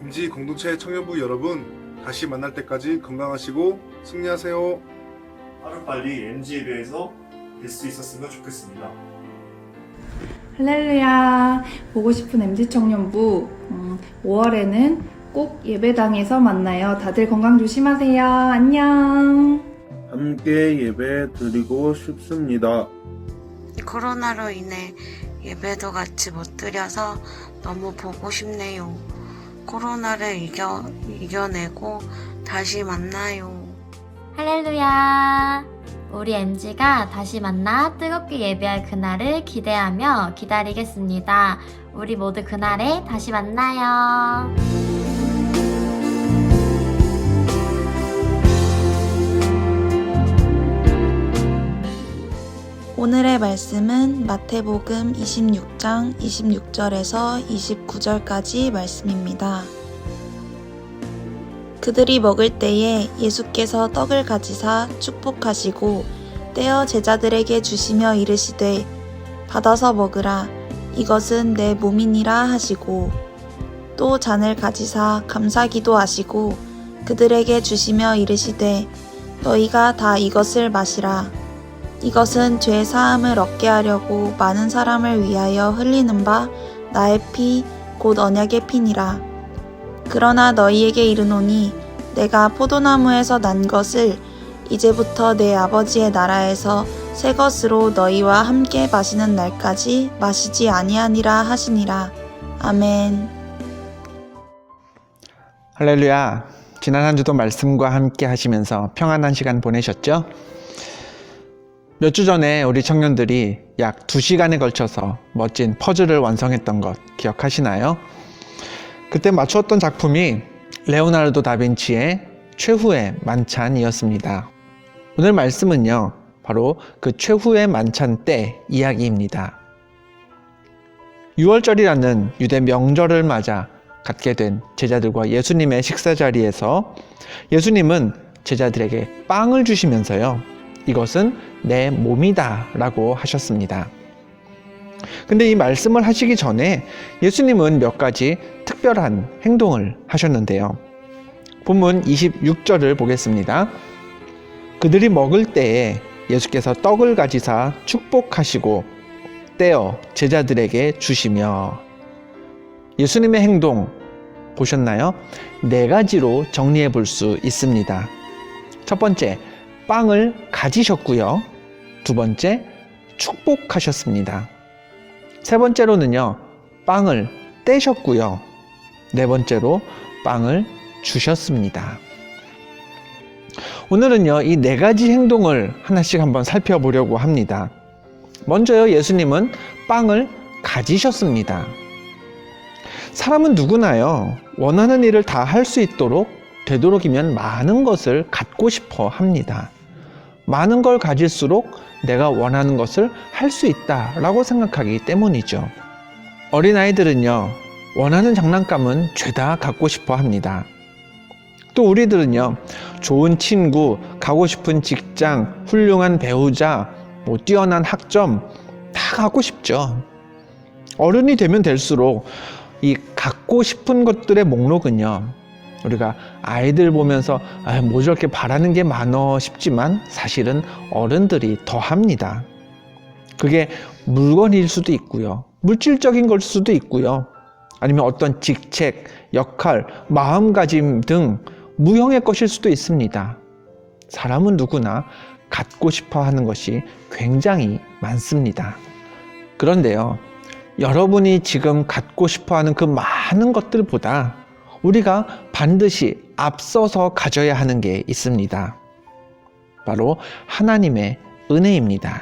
MG 공동체 청년부 여러분, 다시 만날 때까지 건강하시고 승리하세요. 하루빨리 MG 예배에서 뵐 수 있었으면 좋겠습니다. 할렐루야. 보고 싶은 MG 청년부 5월에는 꼭 예배당에서 만나요. 다들 건강 조심하세요. 안녕. 함께 예배 드리고 싶습니다. 코로나로 인해 예배도 같이 못 드려서 너무 보고 싶네요. 코로나를 이겨내고 다시 만나요. 할렐루야! 우리 MG가 다시 만나 뜨겁게 예배할 그날을 기대하며 기다리겠습니다. 우리 모두 그날에 다시 만나요. 오늘의 말씀은 마태복음 26장 26절에서 29절까지 말씀입니다. 그들이 먹을 때에 예수께서 떡을 가지사 축복하시고 떼어 제자들에게 주시며 이르시되 받아서 먹으라 이것은 내 몸이니라 하시고 또 잔을 가지사 감사기도 하시고 그들에게 주시며 이르시되 너희가 다 이것을 마시라 이것은 죄 사함을 얻게 하려고 많은 사람을 위하여 흘리는 바 나의 피 곧 언약의 피니라. 그러나 너희에게 이르노니 내가 포도나무에서 난 것을 이제부터 내 아버지의 나라에서 새 것으로 너희와 함께 마시는 날까지 마시지 아니하니라 하시니라. 아멘. 할렐루야. 지난 한 주도 말씀과 함께 하시면서 평안한 시간 보내셨죠? 몇 주 전에 우리 청년들이 약 2시간에 걸쳐서 멋진 퍼즐을 완성했던 것 기억하시나요? 그때 맞추었던 작품이 레오나르도 다빈치의 최후의 만찬이었습니다. 오늘 말씀은요, 바로 그 최후의 만찬 때 이야기입니다. 6월절이라는 유대 명절을 맞아 갖게 된 제자들과 예수님의 식사 자리에서 예수님은 제자들에게 빵을 주시면서요, 이것은 내 몸이다 라고 하셨습니다. 근데 이 말씀을 하시기 전에 예수님은 몇 가지 특별한 행동을 하셨는데요. 본문 26절을 보겠습니다. 그들이 먹을 때에 예수께서 떡을 가지사 축복하시고 떼어 제자들에게 주시며, 예수님의 행동 보셨나요? 4가지로 정리해 볼 수 있습니다. 첫 번째, 빵을 가지셨고요. 두 번째, 축복하셨습니다. 세 번째로는요, 빵을 떼셨고요. 네 번째로 빵을 주셨습니다. 오늘은요, 이 4가지 행동을 하나씩 한번 살펴보려고 합니다. 먼저요, 예수님은 빵을 가지셨습니다. 사람은 누구나요, 원하는 일을 다 할 수 있도록 되도록이면 많은 것을 갖고 싶어 합니다. 많은 걸 가질수록 내가 원하는 것을 할 수 있다라고 생각하기 때문이죠. 어린아이들은요, 원하는 장난감은 죄다 갖고 싶어 합니다. 또 우리들은요, 좋은 친구, 가고 싶은 직장, 훌륭한 배우자, 뛰어난 학점 다 갖고 싶죠. 어른이 되면 될수록 이 갖고 싶은 것들의 목록은요, 우리가 아이들 보면서 뭐 저렇게 바라는 게 많어 싶지만 사실은 어른들이 더 합니다. 그게 물건일 수도 있고요, 물질적인 걸 수도 있고요, 아니면 어떤 직책, 역할, 마음가짐 등 무형의 것일 수도 있습니다. 사람은 누구나 갖고 싶어 하는 것이 굉장히 많습니다. 그런데요, 여러분이 지금 갖고 싶어 하는 그 많은 것들보다 우리가 반드시 앞서서 가져야 하는 게 있습니다. 바로 하나님의 은혜입니다.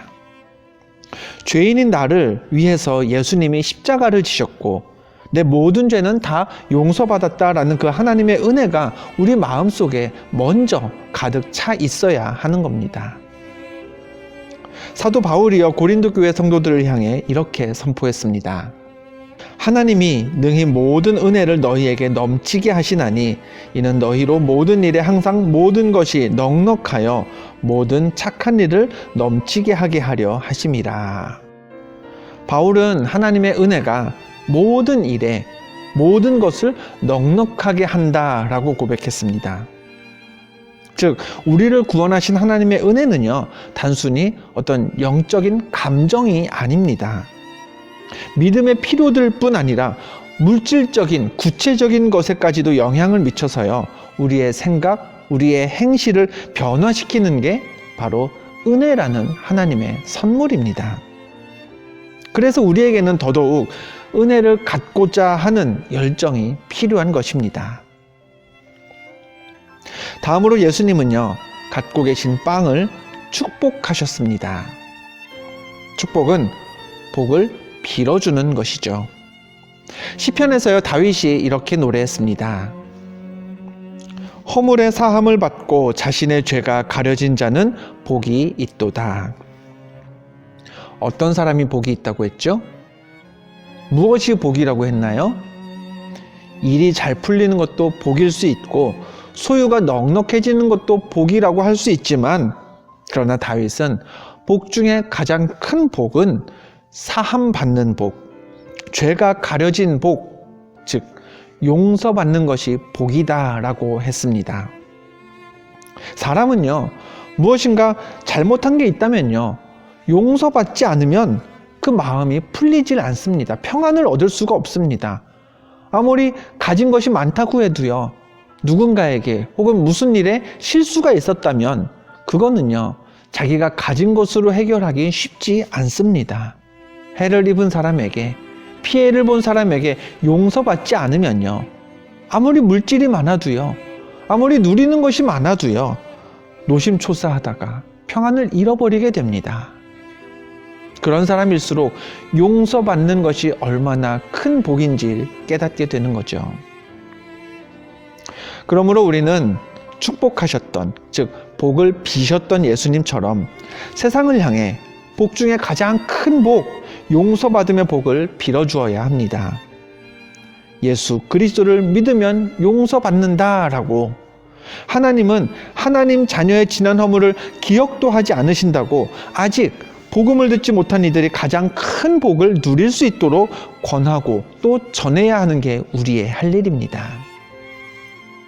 죄인인 나를 위해서 예수님이 십자가를 지셨고 내 모든 죄는 다 용서받았다라는 그 하나님의 은혜가 우리 마음속에 먼저 가득 차 있어야 하는 겁니다. 사도 바울이여 고린도 교회 성도들을 향해 이렇게 선포했습니다. 하나님이 능히 모든 은혜를 너희에게 넘치게 하시나니 이는 너희로 모든 일에 항상 모든 것이 넉넉하여 모든 착한 일을 넘치게 하게 하려 하심이라. 바울은 하나님의 은혜가 모든 일에 모든 것을 넉넉하게 한다라고 고백했습니다. 즉, 우리를 구원하신 하나님의 은혜는요, 단순히 어떤 영적인 감정이 아닙니다. 믿음의 필요들 뿐 아니라 물질적인, 구체적인 것에까지도 영향을 미쳐서요, 우리의 생각, 우리의 행실을 변화시키는 게 바로 은혜라는 하나님의 선물입니다. 그래서 우리에게는 더더욱 은혜를 갖고자 하는 열정이 필요한 것입니다. 다음으로 예수님은요, 갖고 계신 빵을 축복하셨습니다. 축복은 복을 빌어주는 것이죠. 시편에서요, 다윗이 이렇게 노래했습니다. 허물의 사함을 받고 자신의 죄가 가려진 자는 복이 있도다. 어떤 사람이 복이 있다고 했죠? 무엇이 복이라고 했나요? 일이 잘 풀리는 것도 복일 수 있고 소유가 넉넉해지는 것도 복이라고 할 수 있지만, 그러나 다윗은 복 중에 가장 큰 복은 사함받는 복, 죄가 가려진 복, 즉 용서받는 것이 복이다라고 했습니다. 사람은요, 무엇인가 잘못한 게 있다면요, 용서받지 않으면 그 마음이 풀리질 않습니다. 평안을 얻을 수가 없습니다. 아무리 가진 것이 많다고 해도요, 누군가에게 혹은 무슨 일에 실수가 있었다면 그거는요, 자기가 가진 것으로 해결하기 쉽지 않습니다. 해를 입은 사람에게, 피해를 본 사람에게 용서받지 않으면요, 아무리 물질이 많아도요, 아무리 누리는 것이 많아도요, 노심초사하다가 평안을 잃어버리게 됩니다. 그런 사람일수록 용서받는 것이 얼마나 큰 복인지 깨닫게 되는 거죠. 그러므로 우리는 축복하셨던, 즉 복을 비셨던 예수님처럼 세상을 향해 복 중에 가장 큰 복, 용서받음의 복을 빌어주어야 합니다. 예수 그리스도를 믿으면 용서받는다라고, 하나님은 하나님 자녀의 지난 허물을 기억도 하지 않으신다고 아직 복음을 듣지 못한 이들이 가장 큰 복을 누릴 수 있도록 권하고 또 전해야 하는 게 우리의 할 일입니다.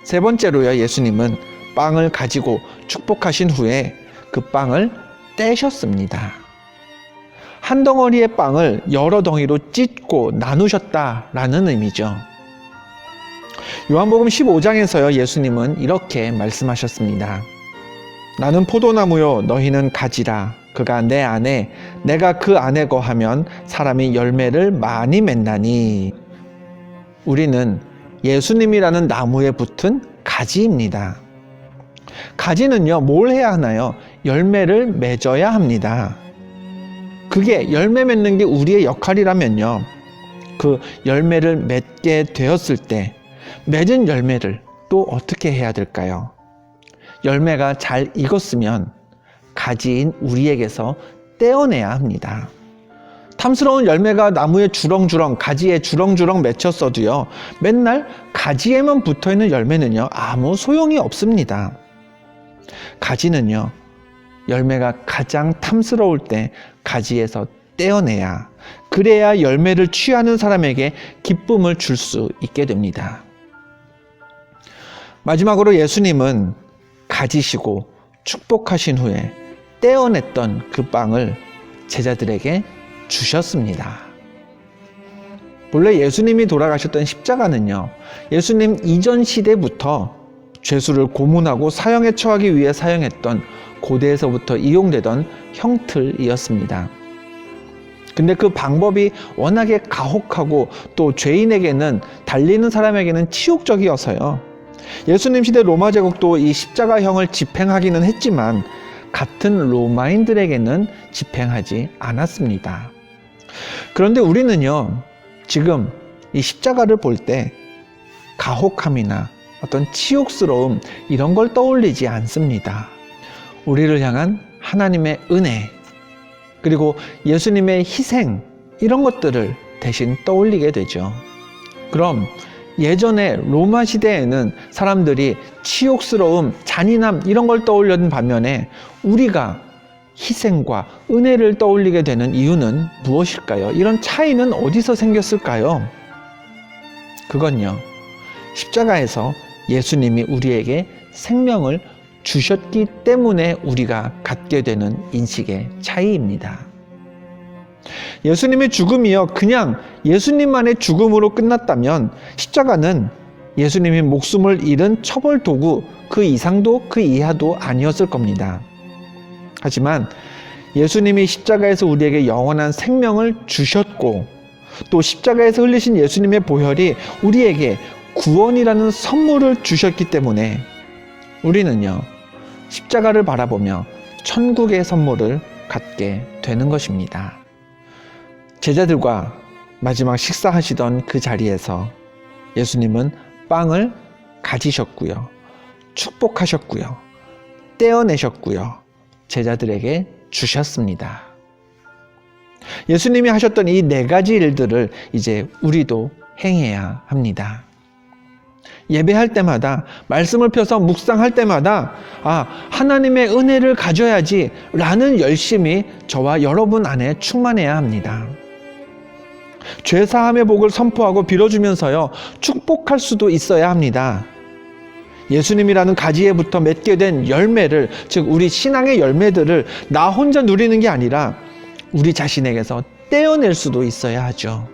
세 번째로요, 예수님은 빵을 가지고 축복하신 후에 그 빵을 떼셨습니다. 한 덩어리의 빵을 여러 덩이로 찢고 나누셨다라는 의미죠. 요한복음 15장에서요, 예수님은 이렇게 말씀하셨습니다. 나는 포도나무요, 너희는 가지라. 그가 내 안에, 내가 그 안에 거하면 사람이 열매를 많이 맺나니. 우리는 예수님이라는 나무에 붙은 가지입니다. 가지는요, 뭘 해야 하나요? 열매를 맺어야 합니다. 그게 열매 맺는 게 우리의 역할이라면요, 그 열매를 맺게 되었을 때 맺은 열매를 또 어떻게 해야 될까요? 열매가 잘 익었으면 가지인 우리에게서 떼어내야 합니다. 탐스러운 열매가 나무에 주렁주렁, 가지에 주렁주렁 맺혔어도요, 맨날 가지에만 붙어있는 열매는요, 아무 소용이 없습니다. 가지는요, 열매가 가장 탐스러울 때 가지에서 떼어내야, 그래야 열매를 취하는 사람에게 기쁨을 줄 수 있게 됩니다. 마지막으로 예수님은 가지시고 축복하신 후에 떼어냈던 그 빵을 제자들에게 주셨습니다. 본래 예수님이 돌아가셨던 십자가는요, 예수님 이전 시대부터 죄수를 고문하고 사형에 처하기 위해 사용했던 고대에서부터 이용되던 형틀이었습니다. 근데 그 방법이 워낙에 가혹하고 또 죄인에게는, 달리는 사람에게는 치욕적이어서요, 예수님 시대 로마 제국도 이 십자가형을 집행하기는 했지만 같은 로마인들에게는 집행하지 않았습니다. 그런데 우리는요, 지금 이 십자가를 볼 때 가혹함이나 어떤 치욕스러움, 이런 걸 떠올리지 않습니다. 우리를 향한 하나님의 은혜, 그리고 예수님의 희생, 이런 것들을 대신 떠올리게 되죠. 그럼 예전에 로마 시대에는 사람들이 치욕스러움, 잔인함, 이런 걸 떠올렸던 반면에 우리가 희생과 은혜를 떠올리게 되는 이유는 무엇일까요? 이런 차이는 어디서 생겼을까요? 그건요, 십자가에서 예수님이 우리에게 생명을 주셨기 때문에 우리가 갖게 되는 인식의 차이입니다. 예수님의 죽음이요, 그냥 예수님만의 죽음으로 끝났다면 십자가는 예수님이 목숨을 잃은 처벌 도구 그 이상도 그 이하도 아니었을 겁니다. 하지만 예수님이 십자가에서 우리에게 영원한 생명을 주셨고 또 십자가에서 흘리신 예수님의 보혈이 우리에게 구원이라는 선물을 주셨기 때문에 우리는요, 십자가를 바라보며 천국의 선물을 갖게 되는 것입니다. 제자들과 마지막 식사하시던 그 자리에서 예수님은 빵을 가지셨고요, 축복하셨고요, 떼어내셨고요, 제자들에게 주셨습니다. 예수님이 하셨던 이 4가지 일들을 이제 우리도 행해야 합니다. 예배할 때마다, 말씀을 펴서 묵상할 때마다 하나님의 은혜를 가져야지 라는 열심이 저와 여러분 안에 충만해야 합니다. 죄사함의 복을 선포하고 빌어주면서요, 축복할 수도 있어야 합니다. 예수님이라는 가지에부터 맺게 된 열매를, 즉 우리 신앙의 열매들을 나 혼자 누리는 게 아니라 우리 자신에게서 떼어낼 수도 있어야 하죠.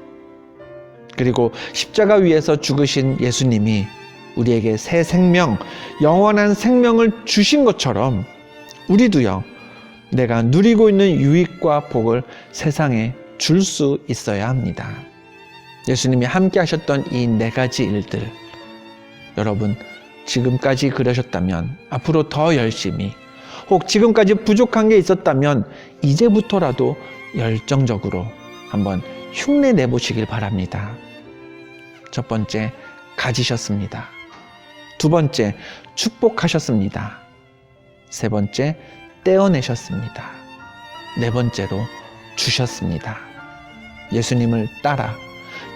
그리고 십자가 위에서 죽으신 예수님이 우리에게 새 생명, 영원한 생명을 주신 것처럼 우리도요, 내가 누리고 있는 유익과 복을 세상에 줄 수 있어야 합니다. 예수님이 함께 하셨던 이 4가지 일들, 여러분 지금까지 그러셨다면 앞으로 더 열심히, 혹 지금까지 부족한 게 있었다면 이제부터라도 열정적으로 한번 흉내 내보시길 바랍니다. 첫 번째, 가지셨습니다. 두 번째, 축복하셨습니다. 세 번째, 떼어내셨습니다. 네 번째로 주셨습니다. 예수님을 따라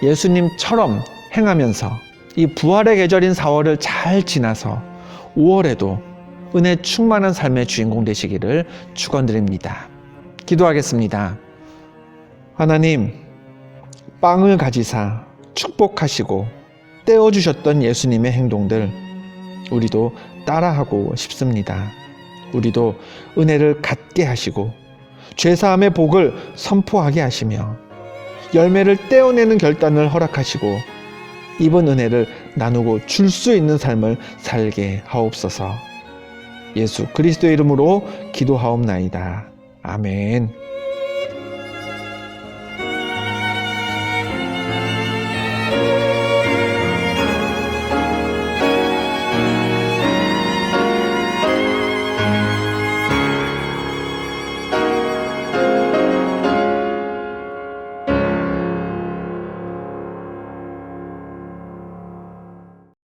예수님처럼 행하면서 이 부활의 계절인 4월을 잘 지나서 5월에도 은혜 충만한 삶의 주인공 되시기를 축원드립니다. 기도하겠습니다. 하나님, 빵을 가지사 축복하시고 떼어주셨던 예수님의 행동들 우리도 따라하고 싶습니다. 우리도 은혜를 갖게 하시고 죄사함의 복을 선포하게 하시며 열매를 떼어내는 결단을 허락하시고 입은 은혜를 나누고 줄 수 있는 삶을 살게 하옵소서. 예수 그리스도의 이름으로 기도하옵나이다. 아멘.